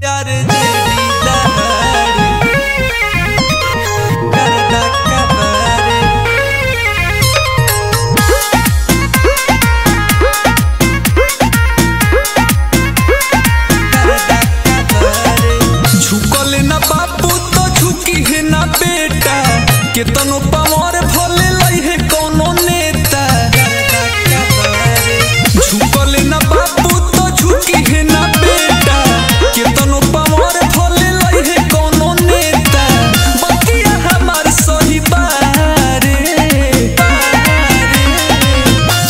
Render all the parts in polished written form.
यार जेडी दहाड़ करदा कबारे करदा कबारे झुकल ना बापू तो झुकी है ना बेटा केतनो पावर भले लई है कोनो नेता करदा कबारे झुकल ना बापू तो झुकी है ना बेटा केतनो पावर भले लई है कोनो नेता बतिया हमार सही बारे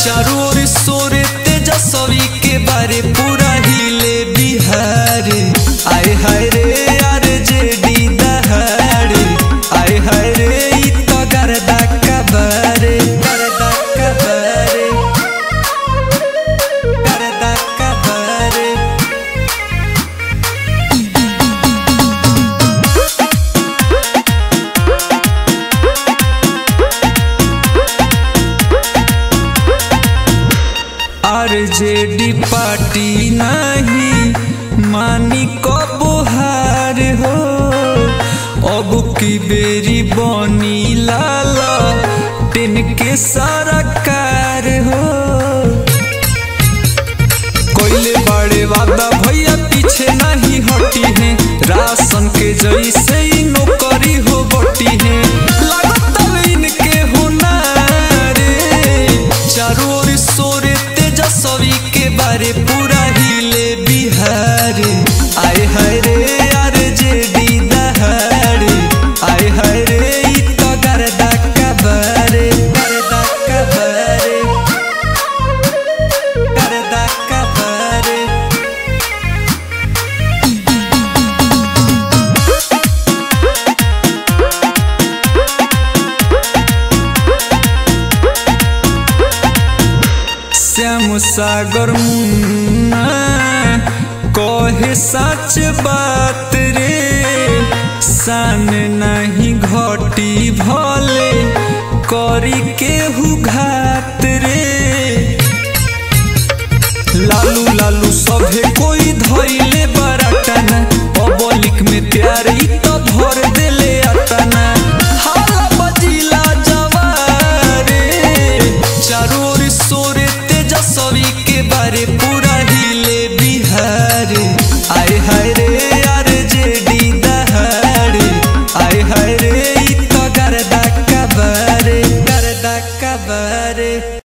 चारों ओर सोरे तेजस्वी के बारे पूरा हिले बिहार आए हाय रे यार जेडी दहाड़ आए हाय रे इ तो करदा कबारे करदा कबारे करदा कबारे आरजेडी पार्टी नहीं मानी कबो हार हो अब की बेरी बनी लाला टेन के सरकार हो कोयले बड़े वादा भैया पीछे नहीं हटी है राशन के जैसे ही नौकरी हो बटी है लागत इनके होना रे चारों ओर सोरे तेजस्वी के बारे पूरा हिले बिहार आए हाय रे यार जेडी दहाड़ आए हाय रे इ तो करदा कबारे करदा कबारे करदा कबारे श्याम सागर मुन्ना कहे सच बात रे सान नहीं घटी भले करी केहू घात रे लालू लालू सभे कोई धइल